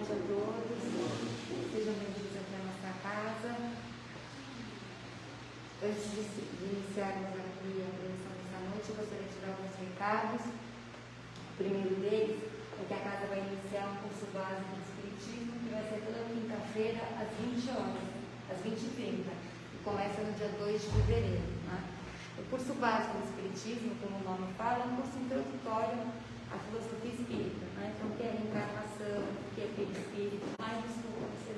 noite a todos. Sejam bem-vindos aqui à nossa casa. Antes de iniciarmos aqui a pregação dessa noite, eu gostaria de dar alguns recados. O primeiro deles é que a casa vai iniciar um curso básico de Espiritismo, que vai ser toda quinta-feira, às 20 horas, às 20h30, e começa no dia 2 de fevereiro. Né? O curso básico de Espiritismo, como o nome fala, é um curso introdutório à filosofia espírita. Né? Então, o que é reencarnação, o que é perispírito, mais desculpa você.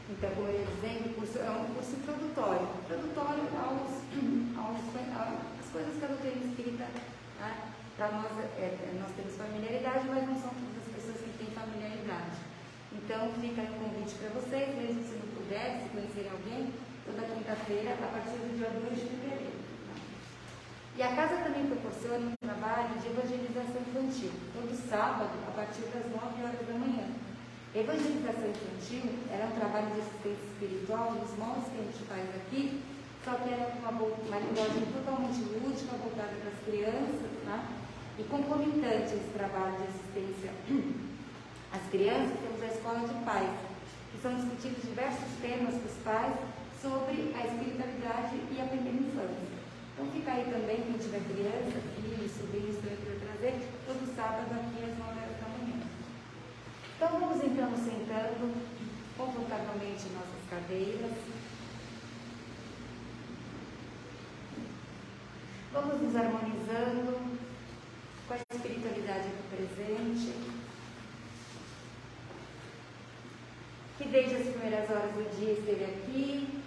Então, como eu ia dizendo, o curso é um curso introdutório às coisas que a doutrina espírita, né? Para nós, nós temos familiaridade, mas não são todas as pessoas que têm familiaridade. Então, fica aí um convite para vocês, mesmo se não puder, se conhecerem alguém, toda quinta-feira, a partir do dia 2 de fevereiro. Tá? E a casa também proporciona um trabalho de evangelização infantil, todo sábado, a partir das 9 horas da manhã. Evangelização infantil era um trabalho de assistência espiritual nos moldes que a gente faz aqui, só que era uma linguagem totalmente lúdica, voltada para as crianças, né? E concomitante a esse trabalho de assistência às crianças, temos a escola de pais, que são discutidos diversos temas para os pais sobre a espiritualidade e a primeira infância. Então fica aí também, quem tiver criança, filhos, sobrinhos, também para trazer, todo sábado aqui às 9 horas da manhã. Então vamos então sentando confortavelmente em nossas cadeiras. Vamos nos harmonizando com a espiritualidade aqui presente, que desde as primeiras horas do dia esteve aqui,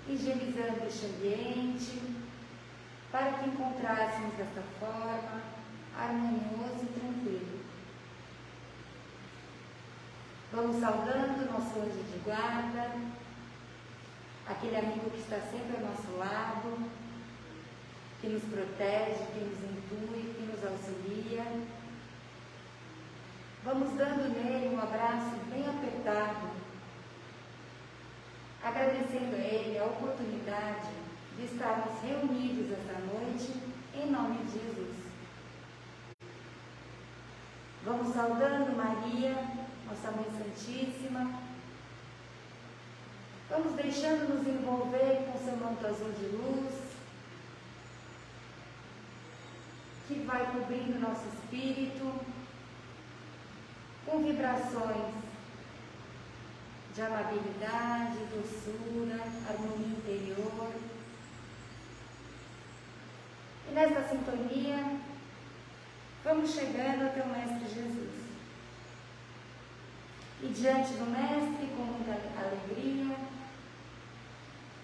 higienizando este ambiente, para que encontrássemos desta forma harmonioso e tranquilo. Vamos saudando nosso anjo de guarda, aquele amigo que está sempre ao nosso lado, que nos protege, que nos intui, que nos auxilia. Vamos dando nele um abraço bem apertado, agradecendo a ele a oportunidade de estarmos reunidos esta noite em nome de Jesus. Vamos saudando Maria, nossa Mãe Santíssima. Vamos deixando-nos envolver com seu manto azul de luz, que vai cobrindo nosso espírito com vibrações de amabilidade, doçura, harmonia interior. E nesta sintonia, vamos chegando até o Mestre Jesus. E diante do Mestre, com muita alegria,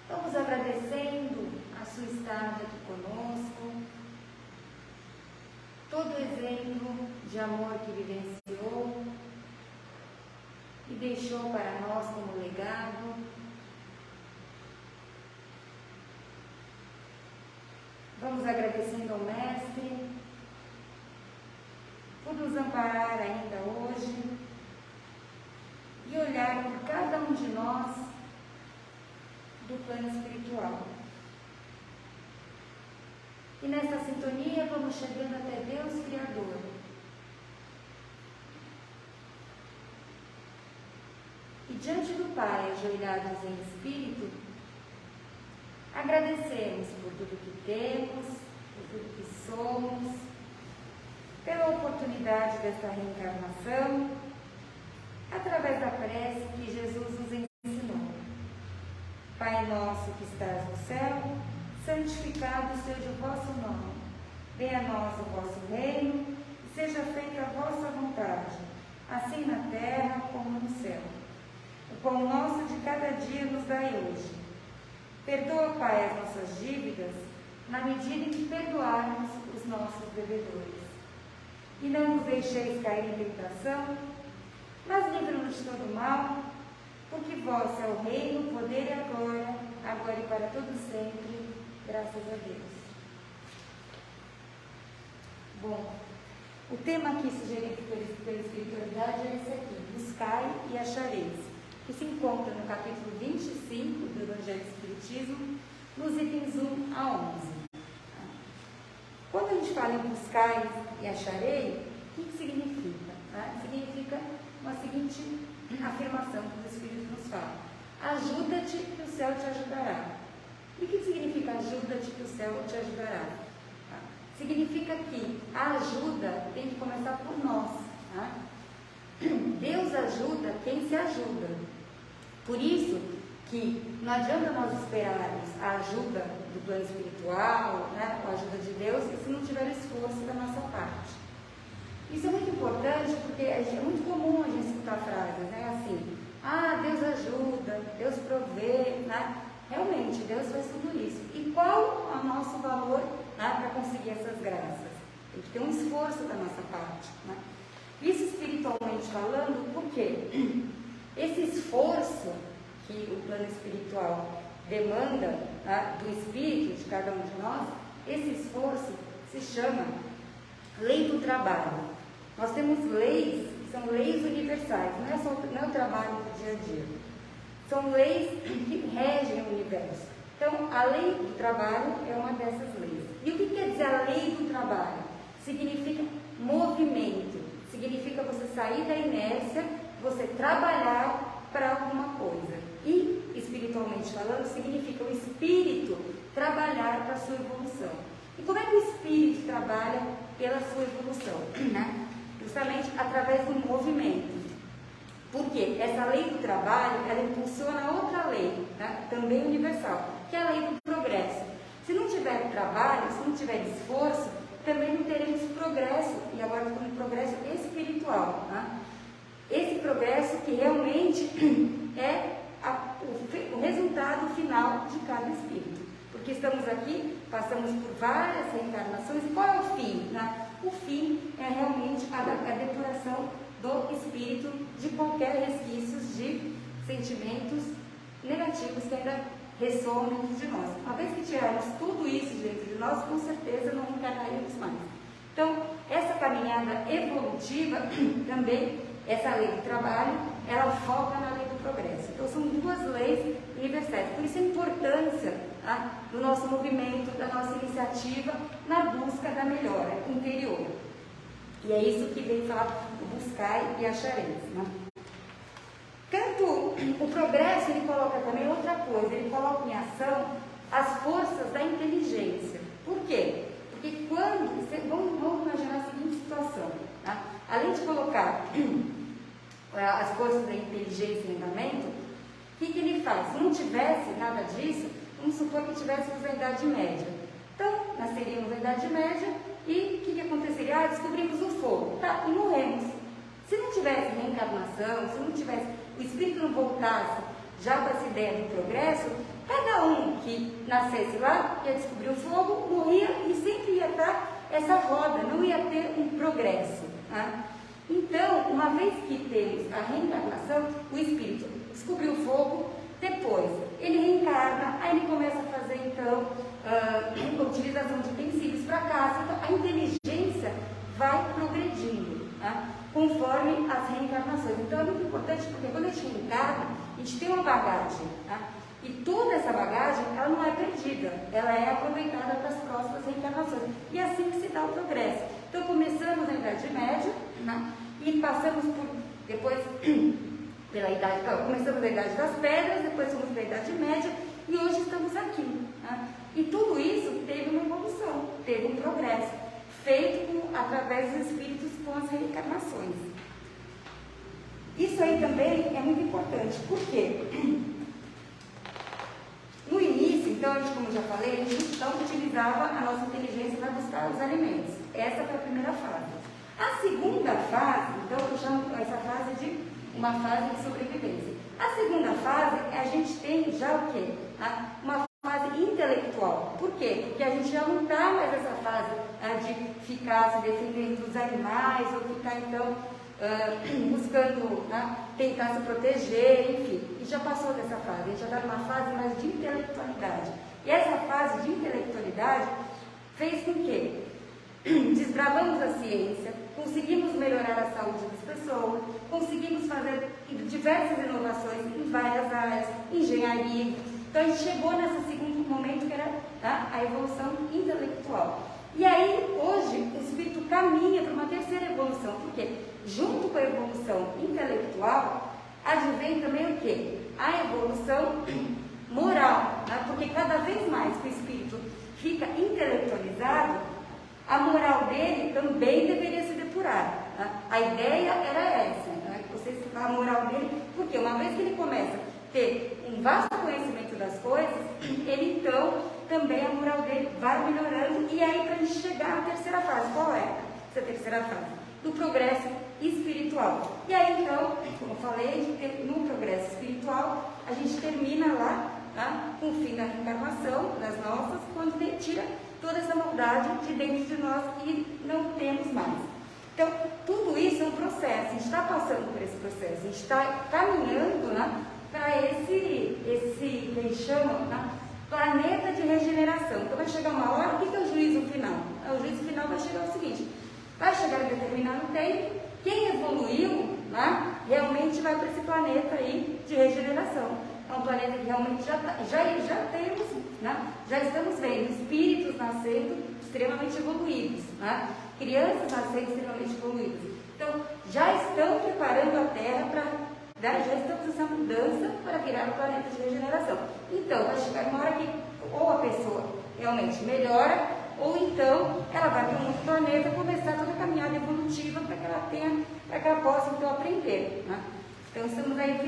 vamos agradecendo a sua estada aqui conosco, todo o exemplo de amor que vivenciou e deixou para nós como legado. Vamos agradecendo ao Mestre por nos amparar ainda hoje e olhar por cada um de nós do plano espiritual. E nesta sintonia vamos chegando até Deus Criador. E diante do Pai, ajoelhados em espírito, agradecemos por tudo que temos, por tudo que somos, pela oportunidade desta reencarnação, através da prece que Jesus nos ensinou. Pai nosso que estás no céu, santificado seja o vosso nome. Venha a nós o vosso reino, e seja feita a vossa vontade, assim na terra como no céu. O pão nosso de cada dia nos dai hoje. Perdoa, Pai, as nossas dívidas, na medida em que perdoarmos os nossos devedores. E não nos deixeis cair em tentação, mas livra-nos de todo mal, porque vosso é o reino, o poder e a glória, agora e para todo sempre. Graças a Deus. Bom, o tema aqui sugerido pela espiritualidade é esse aqui: buscai e achareis, que se encontra no capítulo 25 do Evangelho do Espiritismo, nos itens 1 a 11. Quando a gente fala em buscai e acharei, o que significa? Significa uma seguinte afirmação que os Espíritos nos falam: ajuda-te que o céu te ajudará. E o que significa ajuda-te que o céu te ajudará? Significa que a ajuda tem que começar por nós. Deus ajuda quem se ajuda. Por isso que não adianta nós esperarmos a ajuda do plano espiritual, a ajuda de Deus, se não tiver esforço da nossa parte. Isso é muito importante, porque é muito comum a gente escutar frases, assim: Deus ajuda, Deus provê, Realmente, Deus faz tudo isso. E qual é o nosso valor para conseguir essas graças? Tem que ter um esforço da nossa parte. Isso espiritualmente falando, por quê? Esse esforço que o plano espiritual demanda do espírito de cada um de nós, esse esforço se chama lei do trabalho. Nós temos leis, que são leis universais, não é o trabalho do dia a dia. São leis que regem o universo. Então, a lei do trabalho é uma dessas leis. E o que quer dizer a lei do trabalho? Significa movimento. Significa você sair da inércia, você trabalhar para alguma coisa. E, espiritualmente falando, significa o espírito trabalhar para a sua evolução. E como é que o espírito trabalha pela sua evolução? Justamente através do movimento. Porque essa lei do trabalho, ela impulsiona outra lei, também universal, que é a lei do progresso. Se não tiver trabalho, se não tiver esforço, também não teremos progresso, e agora estamos no progresso espiritual. Esse progresso que realmente é o resultado final de cada espírito. Porque estamos aqui, passamos por várias reencarnações, e qual é o fim? O fim é realmente a depuração do espírito de qualquer resquícios de sentimentos negativos que ainda ressoam dentro de nós. Uma vez que tirarmos tudo isso dentro de nós, com certeza não reencarnaremos mais. Então, essa caminhada evolutiva, também, essa lei do trabalho, ela foca na lei do progresso. Então, são duas leis universais. Por isso a importância do nosso movimento, da nossa iniciativa na busca da melhora interior. E é isso que vem falar o buscai e achareis. Tanto o progresso, ele coloca também outra coisa, ele coloca em ação as forças da inteligência. Por quê? Porque vamos imaginar a seguinte situação, além de colocar as forças da inteligência em andamento, o que ele faz? Se não tivesse nada disso, vamos supor que tivéssemos a Idade Média. Então, nasceríamos na Idade Média e o que aconteceria? Descobrimos o fogo, e morremos. Se não tivesse reencarnação, se não tivesse, o espírito não voltasse já para essa ideia do progresso, cada um que nascesse lá ia descobrir o fogo, morria e sempre ia estar essa roda, não ia ter um progresso. Então, uma vez que temos a reencarnação, o espírito descobriu o fogo, depois ele reencarna, aí ele começa a fazer então a utilização de utensílios para casa. Então, a inteligência vai progredindo conforme as reencarnações. Então é muito importante, porque quando a gente reencarna, a gente tem uma bagagem, e toda essa bagagem, ela não é perdida, ela é aproveitada para as próximas reencarnações, e é assim que se dá o progresso. Então começamos na Idade Média, e passamos por, depois pela idade, começamos na Idade das Pedras, depois fomos para a Idade Média, e hoje estamos aqui. E tudo isso teve uma evolução, teve um progresso, feito através dos espíritos com as reencarnações. Isso aí também é muito importante, porque no início, então, como eu já falei, a gente não utilizava a nossa inteligência para buscar os alimentos. Essa foi a primeira fase. A segunda fase, então, eu chamo essa fase de uma fase de sobrevivência. A segunda fase, a gente tem já o quê? Uma fase intelectual. Por quê? Porque a gente já não está mais nessa fase de ficar se defendendo dos animais, ou ficar, então, buscando, tentar se proteger, enfim. E já passou dessa fase, a gente já está numa fase mais de intelectualidade. E essa fase de intelectualidade fez com que desbravamos a ciência, conseguimos melhorar a saúde das pessoas, conseguimos fazer diversas inovações em várias áreas, engenharia. Então a gente chegou nesse segundo momento que era a evolução intelectual. E aí, hoje, o espírito caminha para uma terceira evolução, porque junto com a evolução intelectual, advém também o quê? A evolução moral, né? Porque cada vez mais que o espírito fica intelectualizado, a moral dele também deveria se depurar. Né? A ideia era essa, né? Você a moral dele, porque uma vez que ele começa a ter um vasto conhecimento das coisas, ele então, também a moral dele vai melhorando, e aí para a gente chegar à terceira fase. Qual é essa terceira fase? Do progresso espiritual. E aí então, como eu falei, no progresso espiritual, a gente termina lá, tá? Com o fim da reencarnação das nossas, quando tira toda essa maldade de dentro de nós e não temos mais. Então, tudo isso é um processo, a gente está passando por esse processo, a gente está caminhando, né, para esse que eles chamam, né, planeta de regeneração. Então vai chegar uma hora, o que é o juízo final? O juízo final vai chegar o seguinte: vai chegar em determinado tempo, quem evoluiu, né, realmente vai para esse planeta aí de regeneração. É um planeta que realmente já temos, né, já estamos vendo espíritos nascendo extremamente evoluídos, né, crianças nascendo extremamente evoluídas. Então, já estão preparando a Terra para... Já estamos nessa mudança para virar o planeta de regeneração. Então, vai chegar uma hora que ou a pessoa realmente melhora, ou então ela vai para um outro planeta começar toda a caminhada evolutiva para que ela possa então aprender. Né? Então, estamos aí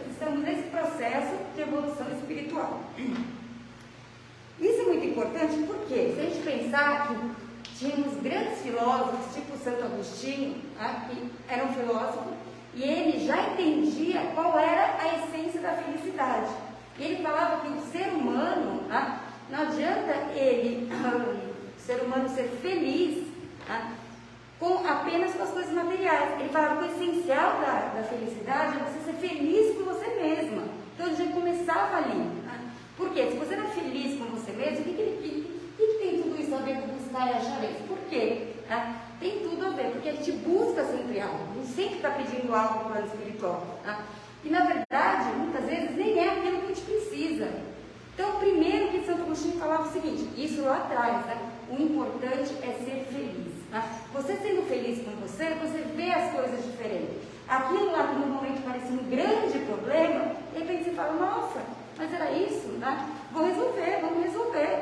estamos nesse processo de evolução espiritual. Isso é muito importante porque, se a gente pensar que tínhamos grandes filósofos, tipo Santo Agostinho, né, que era um filósofo, e ele já entendia qual era a essência da felicidade. E ele falava que o ser humano, né, não adianta o ser humano ser feliz, né, apenas com as coisas materiais. Ele falava que o essencial da felicidade é você ser feliz com você mesma. Então ele já começava ali. Né? Porque se você não é feliz com você mesmo, o que tem tudo isso a ver com buscar e achar isso? Por quê? Né? Tem tudo a ver, porque a gente busca sempre algo, a gente sempre está pedindo algo no plano espiritual. Né? E na verdade, muitas vezes, nem é aquilo que a gente precisa. Então, primeiro que Santo Agostinho falava o seguinte, isso lá atrás, né? O importante é ser feliz. Né? Você sendo feliz com você vê as coisas diferentes. Aquilo lá que no momento parecia um grande problema, de repente você fala, nossa, mas era isso, né? Vamos resolver.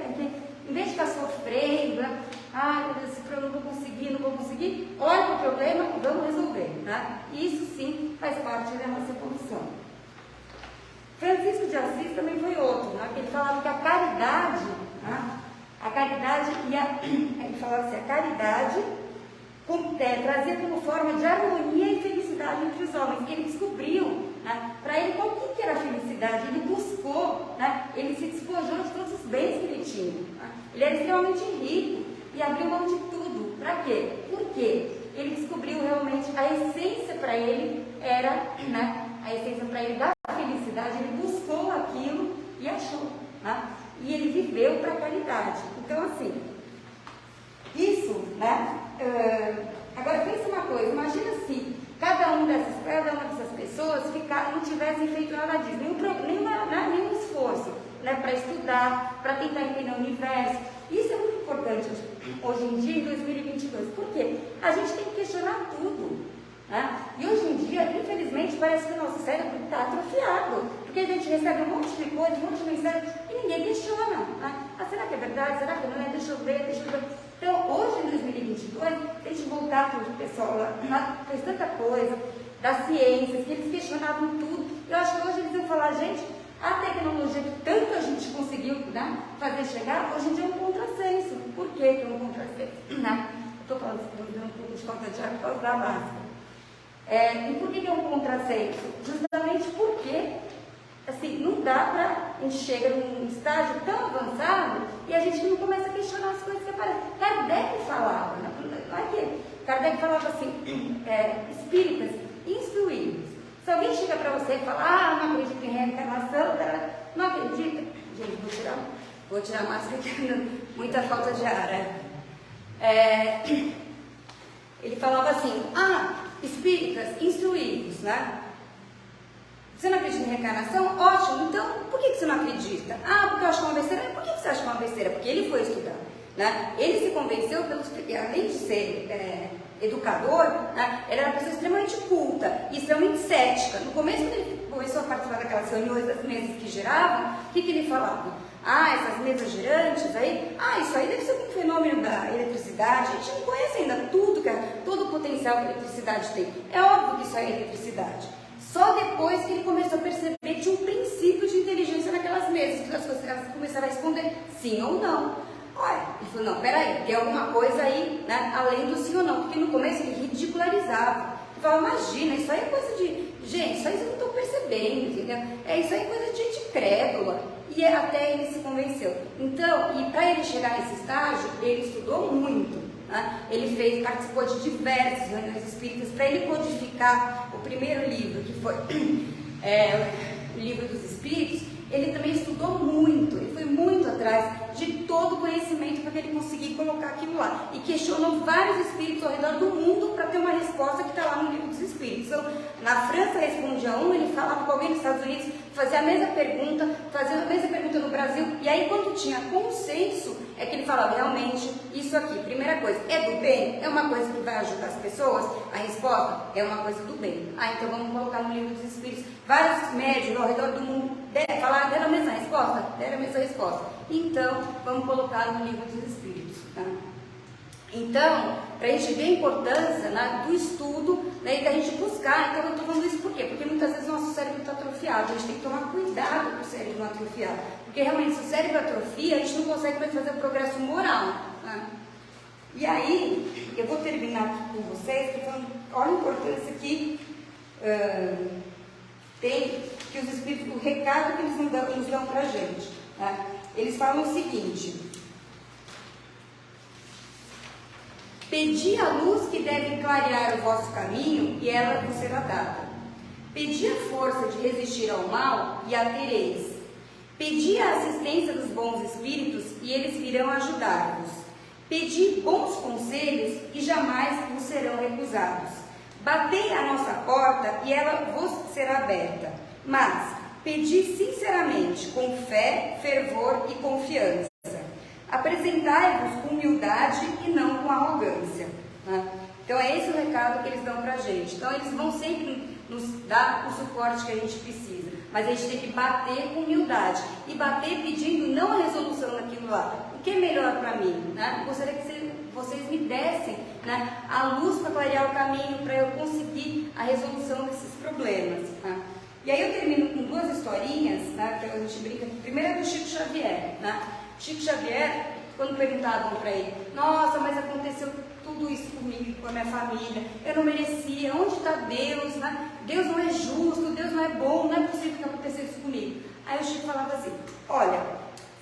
Porque, em vez de ficar sofrendo, né? Meu Deus, eu não vou conseguir, olha para o problema e vamos resolver. Né? Isso sim faz parte da nossa evolução. Francisco de Assis também foi outro, né? Que ele falava que a caridade, né? Ele falava assim, a caridade trazia como forma de harmonia e felicidade entre os homens. Ele descobriu, né, para ele qual que era a felicidade, ele buscou, né, ele se despojou de todos os bens que ele tinha. Né? Ele era extremamente rico e abriu mão de tudo. Para quê? Porque ele descobriu realmente a essência para ele era, né, a essência para ele da felicidade, ele buscou aquilo e achou. Né? E ele viveu para a caridade. Então, assim, isso, né? Agora, pensa uma coisa, imagina se cada uma dessas pessoas não tivessem feito nada disso, nenhum esforço, né, para estudar, para tentar entender o universo. Isso é muito importante hoje em dia, em 2022. Por quê? A gente tem que questionar tudo. Né? E hoje em dia, infelizmente, parece que o nosso cérebro está atrofiado, porque a gente recebe um monte de coisa, um monte de mensagem, e ninguém questiona. Né? Será que é verdade? Será que não é? Deixa eu ver. Então, hoje, em 2022, a gente voltar para o pessoal lá, fez tanta coisa, das ciências, que eles questionavam tudo. Eu acho que hoje eles vão falar, gente, a tecnologia que tanto a gente conseguiu, né, fazer chegar, hoje em dia é um contrassenso. Por que é um contrassenso? Né? Estou falando um pouco de falta de ar por causa da máscara. E por que é um contrassenso? Justamente porque, assim, não dá para... A gente chega num estágio tão avançado e a gente não começa a questionar as coisas que aparecem. Kardec falava, né? Não é que Kardec falava assim, espíritas instruídos. Se alguém chega para você e fala, não acredito em reencarnação, não acredita. Gente, vou tirar a máscara aqui, muita falta de ar. Ele falava assim, espíritas instruídos, né? Você não acredita em reencarnação? Ótimo, então por que você não acredita? Porque eu acho que é uma besteira. Por que você acha que é uma besteira? Porque ele foi estudar, né? Ele se convenceu, além de ser educador, né? Ele era uma pessoa extremamente culta e extremamente cética. No começo, quando ele começou a participar daquelas reuniões das mesas que giravam, o que ele falava? Essas mesas girantes aí, isso aí deve ser um fenômeno da eletricidade. A gente não conhece ainda todo o potencial que a eletricidade tem. É óbvio que isso aí é eletricidade. Só depois que ele começou a perceber que tinha um princípio de inteligência naquelas mesas, que as coisas começaram a responder sim ou não. Ele falou, não, peraí, tem alguma coisa aí, né, além do sim ou não, porque no começo ele ridicularizava. Ele falava, imagina, isso aí é coisa de... Gente, isso aí eu não estou percebendo, entendeu? Isso aí é coisa de gente crédula. E até ele se convenceu. Então, e para ele chegar nesse estágio, ele estudou muito. Né? Ele participou de diversas reuniões espíritas para ele codificar o primeiro livro, que foi o Livro dos Espíritos. Ele também estudou muito, ele foi muito atrás de todo o conhecimento para que ele conseguisse colocar aquilo lá. E questionou vários espíritos ao redor do mundo para ter uma resposta que está lá no Livro dos Espíritos. Então, na França respondia ele falava com alguém nos Estados Unidos, fazia a mesma pergunta no Brasil, e aí quando tinha consenso, é que ele falava, realmente, isso aqui, primeira coisa, é do bem? É uma coisa que vai ajudar as pessoas? A resposta é uma coisa do bem. Então vamos colocar no Livro dos Espíritos. Vários médios ao redor do mundo deram a mesma resposta? Deram a mesma resposta. Então, vamos colocar no Livro dos Espíritos. Tá? Então, para a gente ver a importância, né, do estudo, né, e da gente buscar. Então, eu estou falando isso por quê? Porque muitas vezes o nosso cérebro está atrofiado. A gente tem que tomar cuidado para o cérebro não atrofiar. Porque realmente, se o cérebro atrofia, a gente não consegue mais fazer o progresso moral. Né? E aí, eu vou terminar aqui com vocês, falando, olha a importância que tem, que os espíritos, o recado que eles nos dão para a gente. Né? Eles falam o seguinte: pedi a luz que deve clarear o vosso caminho, e ela vos será dada. Pedi a força de resistir ao mal, e a tereis. Pedi a assistência dos bons espíritos, e eles virão ajudar-vos. Pedi bons conselhos, e jamais vos serão recusados. Batei à nossa porta, e ela vos será aberta. Mas pedi sinceramente, com fé, fervor e confiança. Apresentai-vos com humildade e não com arrogância. Né? Então é esse o recado que eles dão para a gente. Então eles vão sempre nos dar o suporte que a gente precisa. Mas a gente tem que bater com humildade. E bater pedindo não a resolução daquilo lá. O que é melhor para mim? Né? Gostaria que vocês me dessem, né, a luz para clarear o caminho, para eu conseguir a resolução desses problemas. Né? E aí eu termino com duas historinhas, né, que a gente brinca. A primeira é do Chico Xavier. Né? Chico Xavier, quando perguntavam para ele, nossa, mas aconteceu tudo isso comigo, com a minha família, eu não merecia, onde está Deus? Né? Deus não é justo, Deus não é bom, não é possível que acontecesse isso comigo. Aí o Chico falava assim, olha,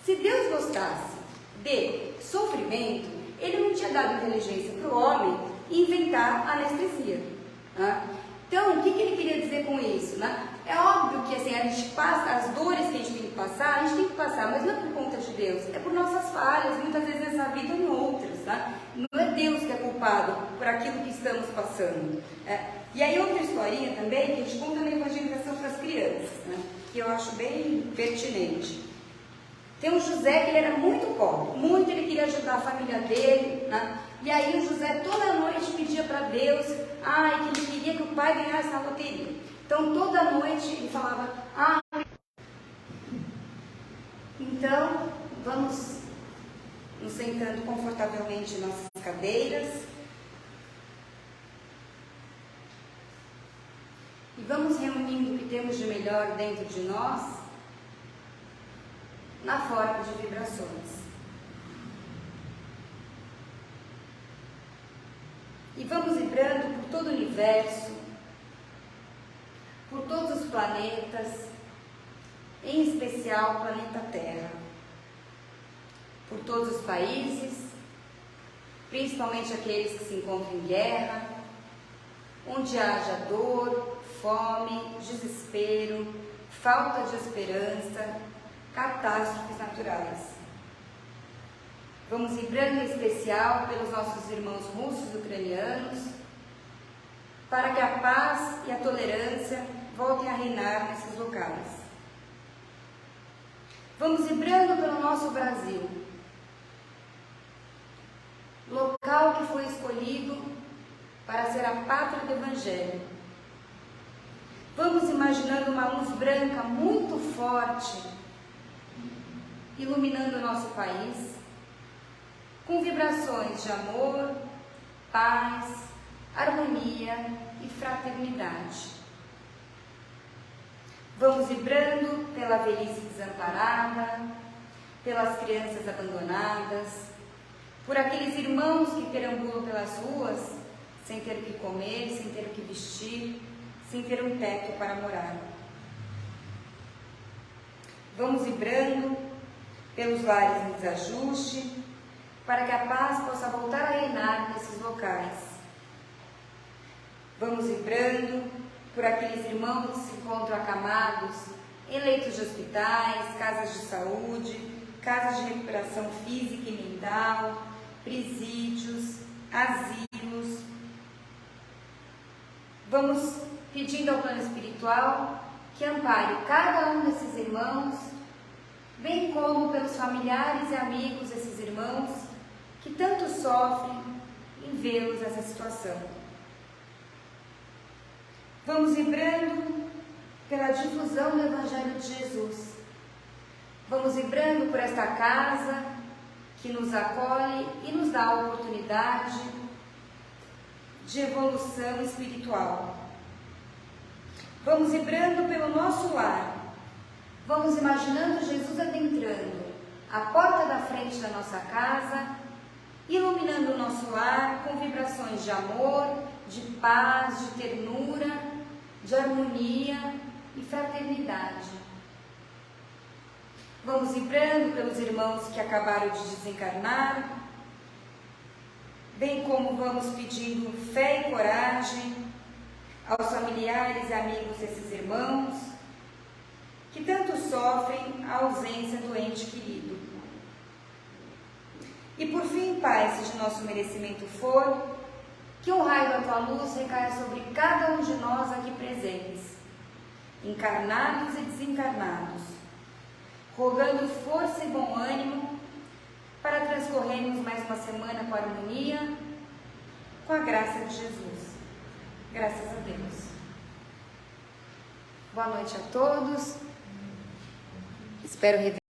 se Deus gostasse de sofrimento, ele não tinha dado inteligência para o homem inventar anestesia. Né? Então, o que ele queria dizer com isso? Né? É óbvio que assim, a gente passa, as dores que a gente tem que passar, a gente tem que passar, mas não é por conta de Deus, é por nossas falhas, muitas vezes nessa vida ou em outras. Né? Não é Deus que é culpado por aquilo que estamos passando. E aí outra historinha também, que a gente conta na evangelização para as crianças, né? Que eu acho bem pertinente. Tem um José que ele era muito pobre, muito, ele queria ajudar a família dele, né? E aí o José toda noite pedia para Deus, que ele queria que o pai ganhasse na loteria. Então toda noite ele falava, então vamos nos sentando confortavelmente em nossas cadeiras e vamos reunindo o que temos de melhor dentro de nós na forma de vibrações. E vamos vibrando por todo o universo, por todos os planetas, em especial o planeta Terra, por todos os países, principalmente aqueles que se encontram em guerra, onde haja dor, fome, desespero, falta de esperança, catástrofes naturais. Vamos vibrando em especial pelos nossos irmãos russos e ucranianos, para que a paz e a tolerância voltem a reinar nesses locais. Vamos vibrando pelo nosso Brasil, local que foi escolhido para ser a pátria do Evangelho. Vamos imaginando uma luz branca muito forte, iluminando o nosso país, com vibrações de amor, paz, harmonia e fraternidade. Vamos vibrando pela velhice desamparada, pelas crianças abandonadas, por aqueles irmãos que perambulam pelas ruas sem ter o que comer, sem ter o que vestir, sem ter um teto para morar. Vamos vibrando pelos lares em desajuste, para que a paz possa voltar a reinar nesses locais. Vamos vibrando por aqueles irmãos que se encontram acamados em leitos de hospitais, casas de saúde, casas de recuperação física e mental, presídios, asilos. Vamos pedindo ao plano espiritual que ampare cada um desses irmãos, bem como pelos familiares e amigos desses irmãos que tanto sofrem em vê-los nessa situação. Vamos vibrando pela difusão do Evangelho de Jesus. Vamos vibrando por esta casa que nos acolhe e nos dá a oportunidade de evolução espiritual. Vamos vibrando pelo nosso lar. Vamos imaginando Jesus adentrando a porta da frente da nossa casa, iluminando o nosso lar com vibrações de amor, de paz, de ternura, de harmonia e fraternidade. Vamos vibrando pelos irmãos que acabaram de desencarnar, bem como vamos pedindo fé e coragem aos familiares e amigos desses irmãos que tanto sofrem a ausência do ente querido. E por fim, Pai, se de nosso merecimento for, que o raio da Tua luz recaia sobre cada um de nós aqui presentes, encarnados e desencarnados, rogando força e bom ânimo para transcorrermos mais uma semana com harmonia, com a graça de Jesus. Graças a Deus. Boa noite a todos. Espero rever